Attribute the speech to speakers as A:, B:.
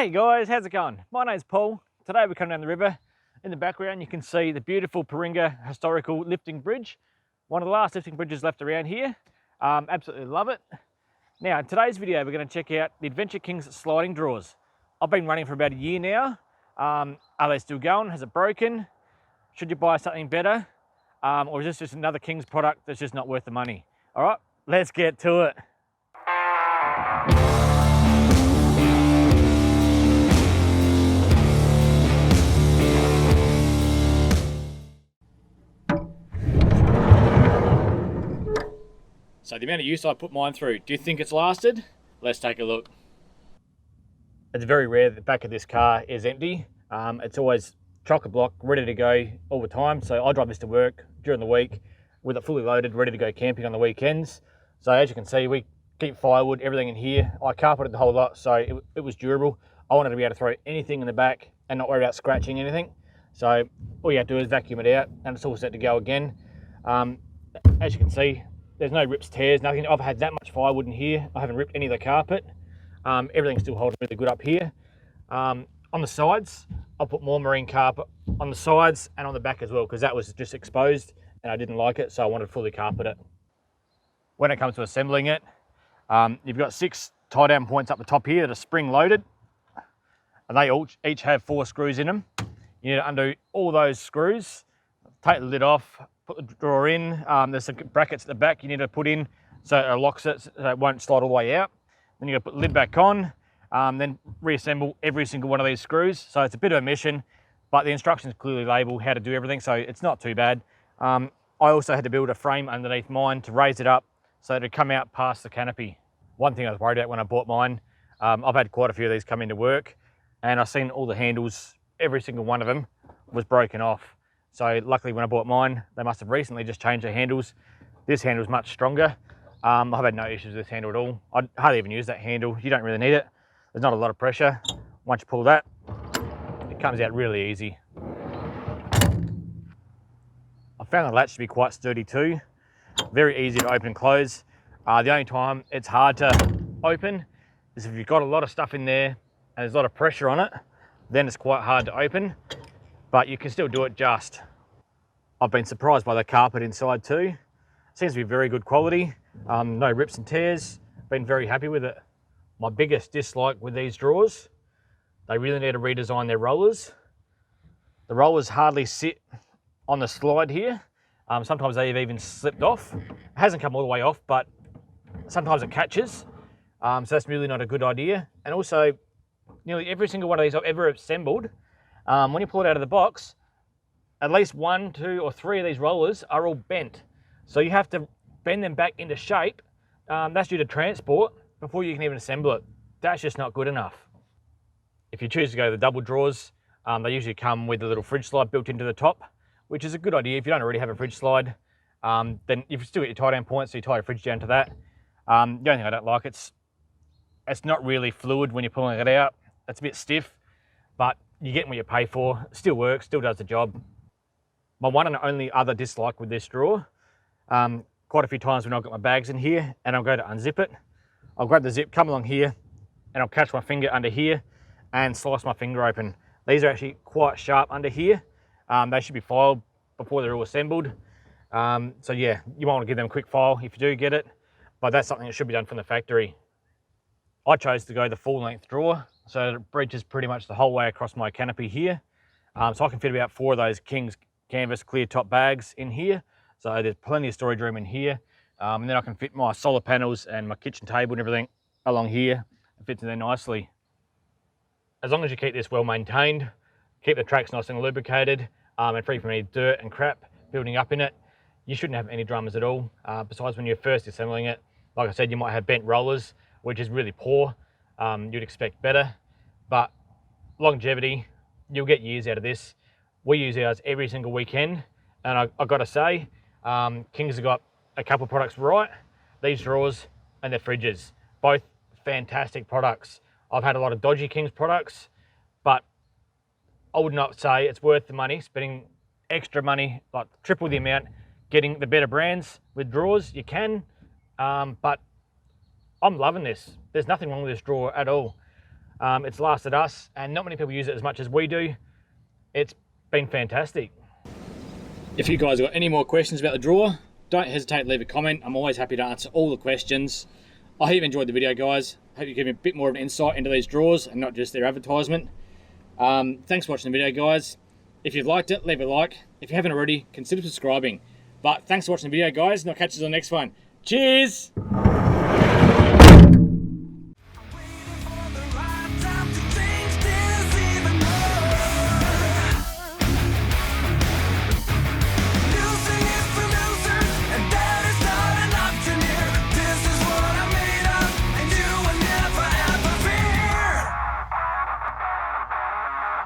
A: Hey guys, how's it going? My name's Paul. Today we're coming down the river. In the background you can see the beautiful Paringa Historical Lifting Bridge. One of the last lifting bridges left around here. Absolutely love it. Now in today's video we're going to check out the Adventure Kings sliding drawers. I've been running for about a year now. Are they still going? Has it broken? Should you buy something better? Or is this just another Kings product that's just not worth the money? Alright, let's get to it. So the amount of use I put mine through, do you think it's lasted? Let's take a look. It's very rare that the back of this car is empty. It's always chock-a-block, ready to go all the time. So I drive this to work during the week with it fully loaded, ready to go camping on the weekends. So as you can see, we keep firewood, everything in here. I carpeted the whole lot, so it was durable. I wanted to be able to throw anything in the back and not worry about scratching anything. So all you have to do is vacuum it out and it's all set to go again. As you can see, there's no rips, tears, nothing. I've had that much firewood in here. I haven't ripped any of the carpet. Everything's still holding really good up here. On the sides, I'll put more marine carpet on the sides and on the back as well, because that was just exposed and I didn't like it, so I wanted to fully carpet it. When it comes to assembling it, you've got 6 tie down points up the top here that are spring loaded, and they each have 4 screws in them. You need to undo all those screws, take the lid off, put the drawer in. There's some brackets at the back you need to put in so it locks it so it won't slide all the way out. Then you got to put the lid back on, then reassemble every single one of these screws. So it's a bit of a mission, but the instructions clearly label how to do everything, so it's not too bad. I also had to build a frame underneath mine to raise it up so it'd come out past the canopy. One thing I was worried about when I bought mine, I've had quite a few of these come into work, and I've seen all the handles, every single one of them was broken off. So luckily when I bought mine, they must have recently just changed the handles. This handle's much stronger. I've had no issues with this handle at all. I hardly even use that handle. You don't really need it. There's not a lot of pressure. Once you pull that, it comes out really easy. I found the latch to be quite sturdy too. Very easy to open and close. The only time it's hard to open is if you've got a lot of stuff in there and there's a lot of pressure on it, then it's quite hard to open. But you can still do it just. I've been surprised by the carpet inside too. Seems to be very good quality. No rips and tears. Been very happy with it. My biggest dislike with these drawers, they really need to redesign their rollers. The rollers hardly sit on the slide here. Sometimes they've even slipped off. It hasn't come all the way off, but sometimes it catches. So that's really not a good idea. And also, nearly every single one of these I've ever assembled, when you pull it out of the box, at least 1, 2, or 3 of these rollers are all bent. So you have to bend them back into shape. That's due to transport before you can even assemble it. That's just not good enough. If you choose to go to the double drawers, they usually come with a little fridge slide built into the top, which is a good idea. If you don't already have a fridge slide, then you've still got your tie down point, so you tie your fridge down to that. The only thing I don't like, it's not really fluid when you're pulling it out. It's a bit stiff, but you're getting what you pay for. It still works, still does the job. My one and only other dislike with this drawer, quite a few times when I've got my bags in here and I'll go to unzip it, I'll grab the zip, come along here, and I'll catch my finger under here and slice my finger open. These are actually quite sharp under here. They should be filed before they're all assembled. So yeah, you might want to give them a quick file if you do get it, but that's something that should be done from the factory. I chose to go the full length drawer, so it breaches pretty much the whole way across my canopy here. So I can fit about 4 of those Kings canvas clear top bags in here. So there's plenty of storage room in here. And then I can fit my solar panels and my kitchen table and everything along here. It fits in there nicely. As long as you keep this well maintained, keep the tracks nice and lubricated, and free from any dirt and crap building up in it, you shouldn't have any dramas at all. Besides when you're first assembling it, like I said, you might have bent rollers, which is really poor. You'd expect better, but longevity, you'll get years out of this. We use ours every single weekend, and I've got to say, Kings have got a couple of products right. These drawers and their fridges, both fantastic products. I've had a lot of dodgy Kings products, but I would not say it's worth the money, spending extra money, like triple the amount, getting the better brands with drawers. You can, but I'm loving this. There's nothing wrong with this drawer at all. It's lasted us, and not many people use it as much as we do. It's been fantastic. If you guys have got any more questions about the drawer, don't hesitate to leave a comment. I'm always happy to answer all the questions. I hope you enjoyed the video, guys. Hope you give me a bit more of an insight into these drawers and not just their advertisement. Thanks for watching the video, guys. If you've liked it, leave a like. If you haven't already, consider subscribing. But thanks for watching the video, guys, and I'll catch you on the next one. Cheers!